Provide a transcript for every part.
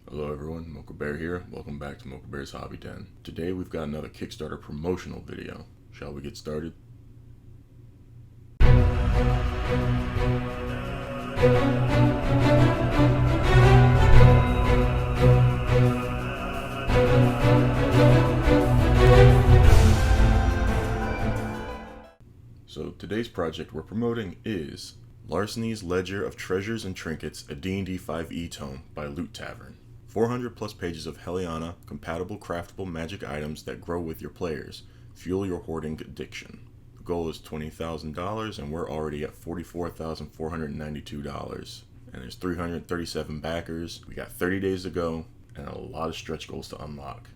Hello everyone, Mocha Bear here. Welcome back to Mocha Bear's Hobby Den. Today we've got another Kickstarter promotional video. Shall we get started? So today's project we're promoting is Larceny's Ledger of Treasures and Trinkets, a D&D 5e tome by Loot Tavern. 400 plus pages of Helliana compatible craftable magic items that grow with your players. Fuel your hoarding addiction. The goal is $20,000 and we're already at $44,492. And there's 337 backers. We got 30 days to go and a lot of stretch goals to unlock.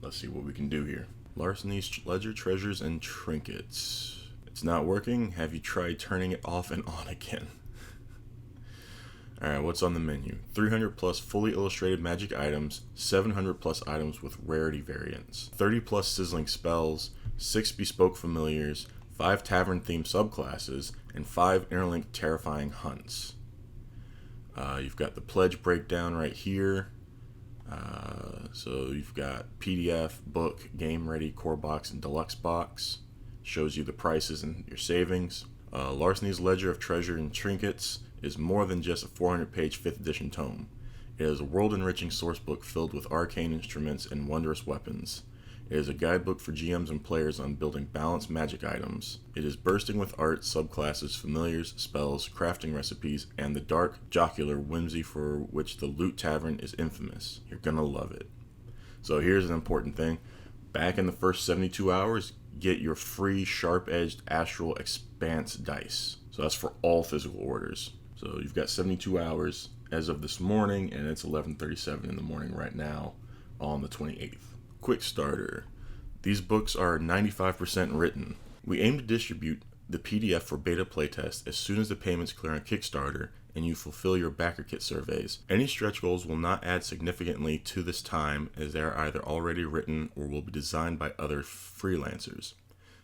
Let's see what we can do here. Larceny's Ledger, Treasures, and Trinkets. It's not working. Have you tried turning it off and on again? Alright, what's on the menu? 300 plus fully illustrated magic items, 700 plus items with rarity variants, 30 plus sizzling spells, 6 bespoke familiars, 5 tavern themed subclasses, and 5 interlinked terrifying hunts. You've got the pledge breakdown right here. So you've got PDF, book, game ready, core box, and deluxe box. Shows you the prices and your savings. Larceny's Ledger of Treasure and Trinkets is more than just a 400-page 5th edition tome. It is a world-enriching sourcebook filled with arcane instruments and wondrous weapons. It is a guidebook for GMs and players on building balanced magic items. It is bursting with art, subclasses, familiars, spells, crafting recipes, and the dark, jocular whimsy for which the Loot Tavern is infamous. You're gonna love it. So here's an important thing. Back in the first 72 hours, get your free sharp-edged Astral Expanse dice. So that's for all physical orders. So you've got 72 hours as of this morning, and it's 11:37 in the morning right now on the 28th. Quick starter. These books are 95% written. We aim to distribute the PDF for beta playtest as soon as the payments clear on Kickstarter and you fulfill your backer kit surveys. Any stretch goals will not add significantly to this time as they are either already written or will be designed by other freelancers.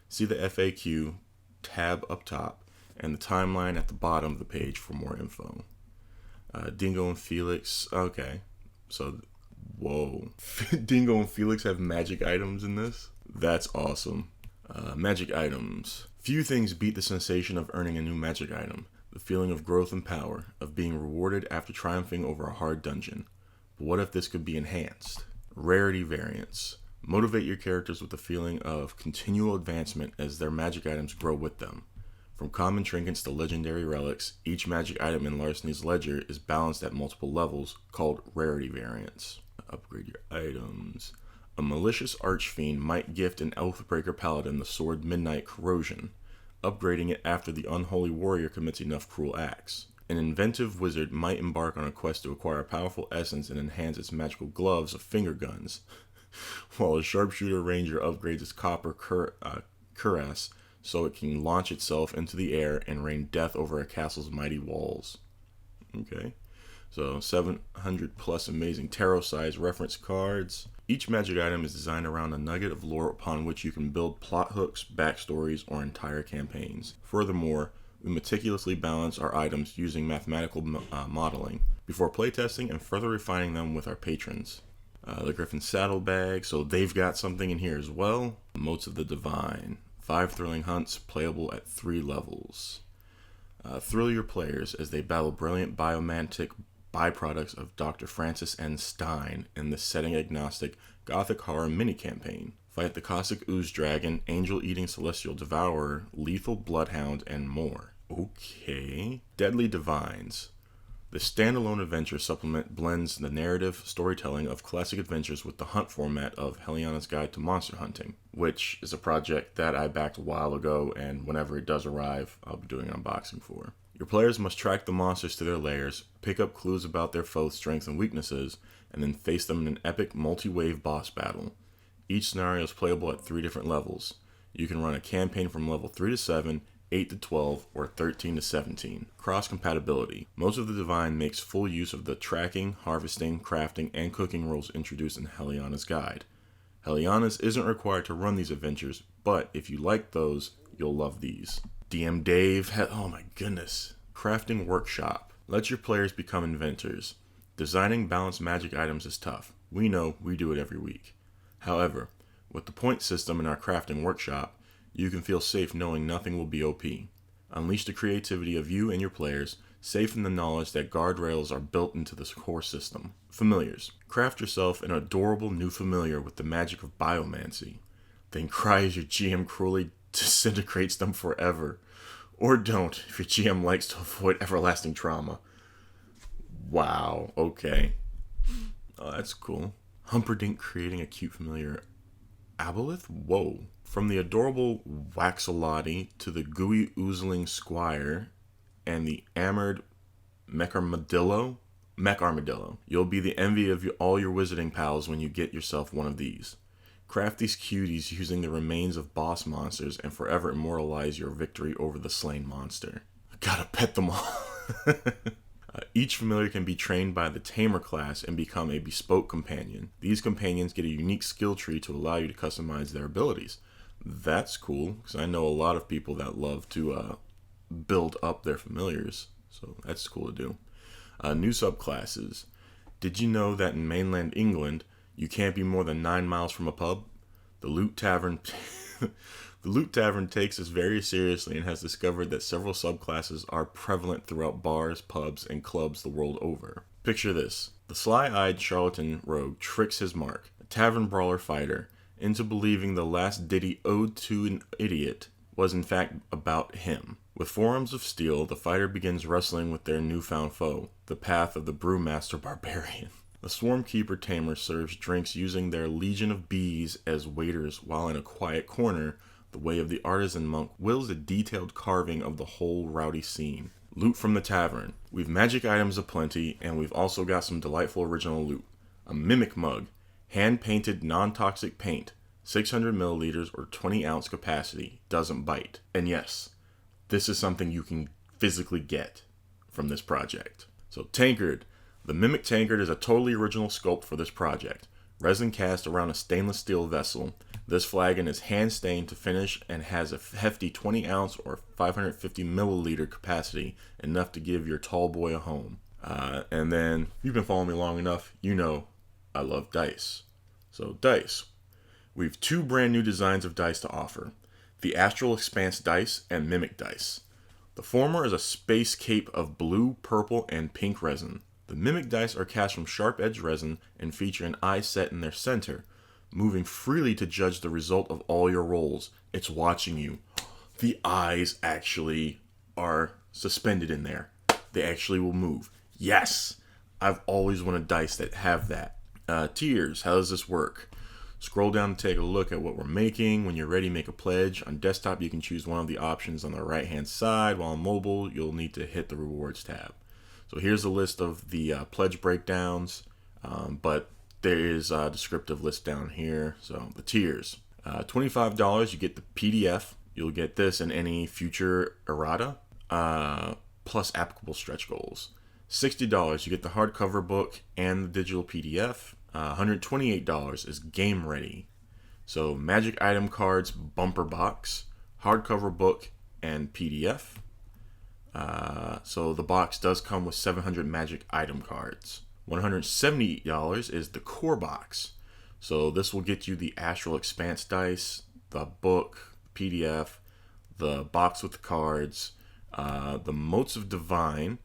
See the FAQ tab up top and the timeline at the bottom of the page for more info. Dingo and Felix, okay, so, whoa. Dingo and Felix have magic items in this? That's awesome. Magic items. Few things beat the sensation of earning a new magic item, the feeling of growth and power, of being rewarded after triumphing over a hard dungeon. But what if this could be enhanced? Rarity variants. Motivate your characters with the feeling of continual advancement as their magic items grow with them. From common trinkets to legendary relics, each magic item in Larceny's Ledger is balanced at multiple levels, called rarity variants. Upgrade your items. A malicious archfiend might gift an Oathbreaker paladin the sword Midnight Corrosion, upgrading it after the unholy warrior commits enough cruel acts. An inventive wizard might embark on a quest to acquire a powerful essence and enhance its magical gloves of finger guns, while a sharpshooter ranger upgrades its copper cuirass so it can launch itself into the air and rain death over a castle's mighty walls. Okay, so 700 plus amazing tarot-sized reference cards. Each magic item is designed around a nugget of lore upon which you can build plot hooks, backstories, or entire campaigns. Furthermore, we meticulously balance our items using mathematical modeling before playtesting and further refining them with our patrons. The Griffin Saddlebag, so they've got something in here as well. Motes of the Divine. 5 thrilling hunts playable at 3 levels. Thrill your players as they battle brilliant biomantic byproducts of Dr. Francis N. Stein in the setting-agnostic Gothic horror mini-campaign. Fight the Cossack Ooze Dragon, Angel-Eating Celestial Devourer, Lethal Bloodhound, and more. Okay. Deadly Divines. The standalone adventure supplement blends the narrative storytelling of classic adventures with the hunt format of Helliana's Guide to Monster Hunting, which is a project that I backed a while ago, and whenever it does arrive, I'll be doing an unboxing for. Your players must track the monsters to their lairs, pick up clues about their foes' strengths and weaknesses, and then face them in an epic multi-wave boss battle. Each scenario is playable at 3 different levels. You can run a campaign from level 3 to 7, 8 to 12, or 13 to 17. Cross-compatibility. Most of the Divine makes full use of the tracking, harvesting, crafting, and cooking rules introduced in Helliana's Guide. Helliana's isn't required to run these adventures, but if you like those, you'll love these. DM Dave, oh my goodness. Crafting Workshop. Let your players become inventors. Designing balanced magic items is tough. We know, we do it every week. However, with the point system in our crafting workshop, you can feel safe knowing nothing will be OP. Unleash the creativity of you and your players, safe in the knowledge that guardrails are built into this core system. Familiars. Craft yourself an adorable new familiar with the magic of biomancy. Then cry as your GM cruelly disintegrates them forever. Or don't, if your GM likes to avoid everlasting trauma. Wow, okay. Oh, that's cool. Humperdinck creating a cute familiar. Aboleth? Whoa. From the adorable Waxolotty to the gooey oozling Squire and the armored Mech Armadillo, you'll be the envy of all your wizarding pals when you get yourself one of these. Craft these cuties using the remains of boss monsters and forever immortalize your victory over the slain monster. I gotta pet them all. Each familiar can be trained by the Tamer class and become a bespoke companion. These companions get a unique skill tree to allow you to customize their abilities. That's cool, because I know a lot of people that love to build up their familiars, so that's cool to do. New subclasses. Did you know that in mainland England, you can't be more than 9 miles from a pub? The Loot Tavern... The Loot Tavern takes this very seriously and has discovered that several subclasses are prevalent throughout bars, pubs, and clubs the world over. Picture this. The sly-eyed charlatan rogue tricks his mark, a tavern brawler fighter, into believing the last ditty ode to an idiot was in fact about him. With forearms of steel, the fighter begins wrestling with their newfound foe, the path of the brewmaster barbarian. The Swarmkeeper Tamer serves drinks using their legion of bees as waiters, while in a quiet corner, the way of the artisan monk wills a detailed carving of the whole rowdy scene. Loot from the tavern. We've magic items aplenty, and we've also got some delightful original loot. A mimic mug, hand-painted non-toxic paint, 600 milliliters or 20-ounce capacity, doesn't bite. And yes, this is something you can physically get from this project. So Tankard. The Mimic Tankard is a totally original sculpt for this project. Resin cast around a stainless steel vessel. This flagon is hand stained to finish and has a hefty 20 ounce or 550 milliliter capacity, enough to give your tall boy a home. And then, if you've been following me long enough, you know I love dice. So dice. We've 2 brand new designs of dice to offer. The Astral Expanse dice and Mimic dice. The former is a space cape of blue, purple, and pink resin. The Mimic dice are cast from sharp edge resin and feature an eye set in their center, moving freely to judge the result of all your rolls. It's watching you. The eyes actually are suspended in there. They actually will move. Yes! I've always wanted dice that have that. Tiers. How does this work? Scroll down to take a look at what we're making. When you're ready, make a pledge. On desktop, you can choose one of the options on the right-hand side. While on mobile, you'll need to hit the rewards tab. So here's a list of the pledge breakdowns, but there is a descriptive list down here. So the tiers. $25, you get the PDF. You'll get this and any future errata, plus applicable stretch goals. $60, you get the hardcover book and the digital PDF. $128 is game ready. So magic item cards bumper box, hardcover book, and PDF. So the box does come with 700 magic item cards. $178 is the core box. So this will get you the Astral Expanse dice, the book, PDF, the box with the cards, the Motes of Divine,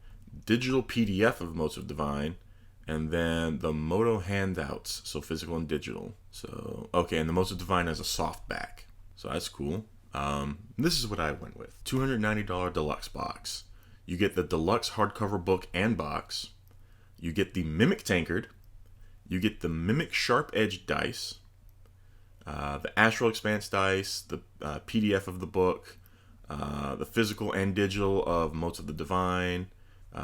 digital PDF of Motes of Divine, and then the Moto handouts, so physical and digital. So, okay, and the Motes of Divine has a soft back. So that's cool. This is what I went with. $290 deluxe box. You get the deluxe hardcover book and box. You get the Mimic Tankard. You get the Mimic Sharp Edge dice. The Astral Expanse dice. The PDF of the book. The physical and digital of Motes of the Divine.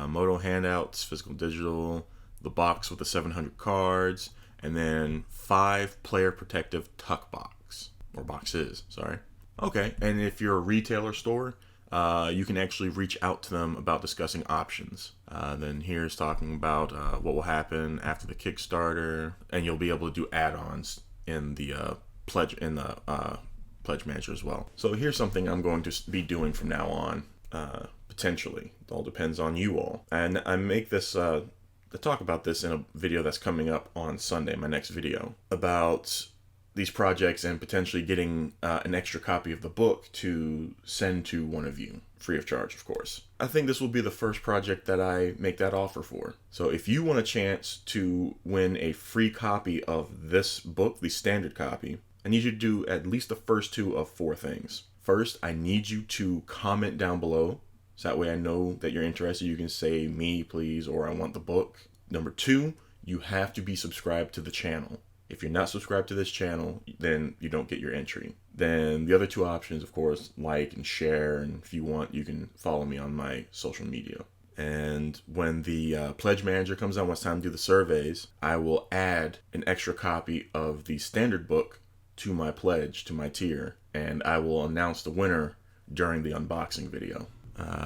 Moto handouts, physical and digital. The box with the 700 cards. And then 5 player protective tuck box. Or boxes, sorry. Okay, and if you're a retailer store, you can actually reach out to them about discussing options. Then here's talking about what will happen after the Kickstarter, and you'll be able to do add-ons in the pledge manager as well. So here's something I'm going to be doing from now on, potentially. It all depends on you all. And I make this to talk about this in a video that's coming up on Sunday, my next video, about these projects and potentially getting an extra copy of the book to send to one of you, free of charge, of course. I think this will be the first project that I make that offer for. So if you want a chance to win a free copy of this book, the standard copy, I need you to do at least the first 2 of 4 things. First, I need you to comment down below, so that way I know that you're interested. You can say me, please, or I want the book. Number 2, you have to be subscribed to the channel. If you're not subscribed to this channel, then you don't get your entry. Then the other 2 options, of course, like and share, and if you want, you can follow me on my social media. And when the pledge manager comes out, when it's time to do the surveys, I will add an extra copy of the standard book to my pledge, to my tier, and I will announce the winner during the unboxing video.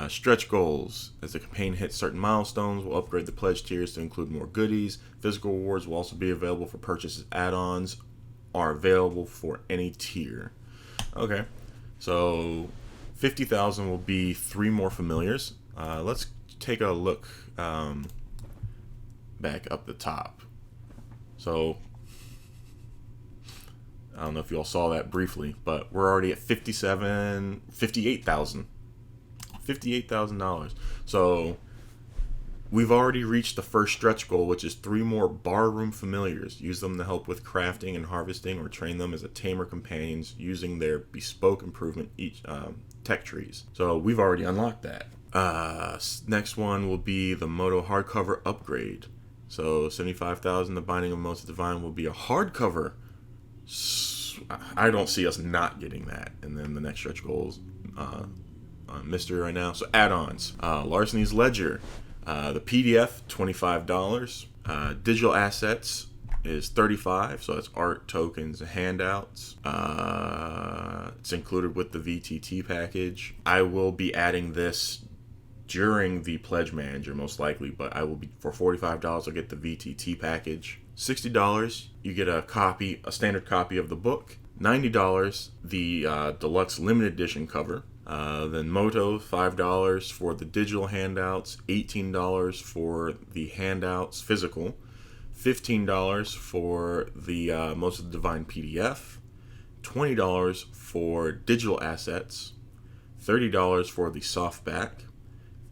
Stretch goals. As the campaign hits certain milestones, we'll upgrade the pledge tiers to include more goodies. Physical rewards will also be available for purchases. Add-ons are available for any tier. Okay, so 50,000 will be 3 more familiars. Let's take a look back up the top. So I don't know if you all saw that briefly, but we're already at $58,000. $58,000. So we've already reached the first stretch goal, which is 3 more barroom familiars. Use them to help with crafting and harvesting, or train them as a tamer companions using their bespoke improvement tech trees. So we've already unlocked that. Next one will be the Moto hardcover upgrade. So 75,000. The Binding of Mocha Divine will be a hardcover. I don't see us not getting that. And then the next stretch goals. Mystery right now. So add-ons. Larceny's Ledger. The PDF, $25. Digital assets is $35. So that's art, tokens, and handouts. It's included with the VTT package. I will be adding this during the pledge manager, most likely, but I will be, for $45, I'll get the VTT package. $60, you get a standard copy of the book. $90, the deluxe limited edition cover. Then Moto, $5 for the digital handouts, $18 for the handouts physical, $15 for the Mocha Divine PDF, $20 for digital assets, $30 for the softback,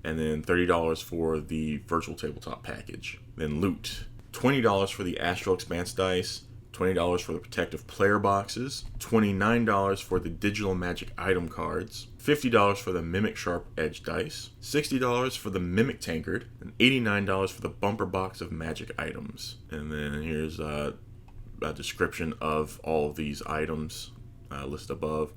and then $30 for the virtual tabletop package. Then loot, $20 for the Astral Expanse dice, $20 for the protective player boxes, $29 for the digital magic item cards, $50 for the Mimic Sharp Edge dice, $60 for the Mimic Tankard, and $89 for the bumper box of magic items. And then here's a description of all of these items listed above.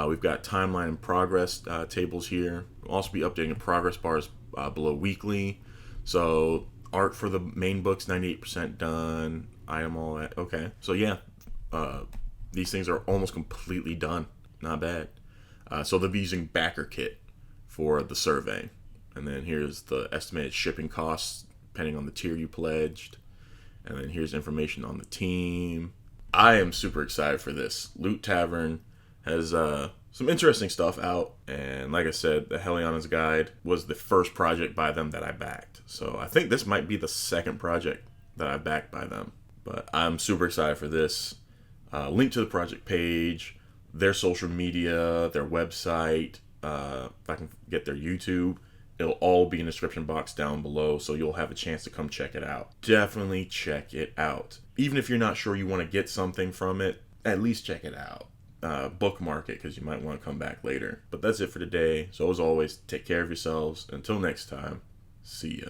We've got timeline and progress tables here. We'll also be updating the progress bars below weekly. So art for the main book's 98% done. Item, all that. Okay, so yeah, these things are almost completely done. Not bad. So they'll be using backer kit for the survey, and then here's the estimated shipping costs depending on the tier you pledged, and then here's information on the team. I am super excited for this. Loot Tavern has some interesting stuff out, and like I said, the Heliana's Guide was the first project by them that I backed, so I think this might be the second project that I backed by them. But I'm super excited for this. Link to the project page, their social media, their website, if I can get their YouTube, it'll all be in the description box down below, so you'll have a chance to come check it out. Definitely check it out. Even if you're not sure you want to get something from it, at least check it out. Bookmark it, because you might want to come back later. But that's it for today. So as always, take care of yourselves. Until next time, see ya.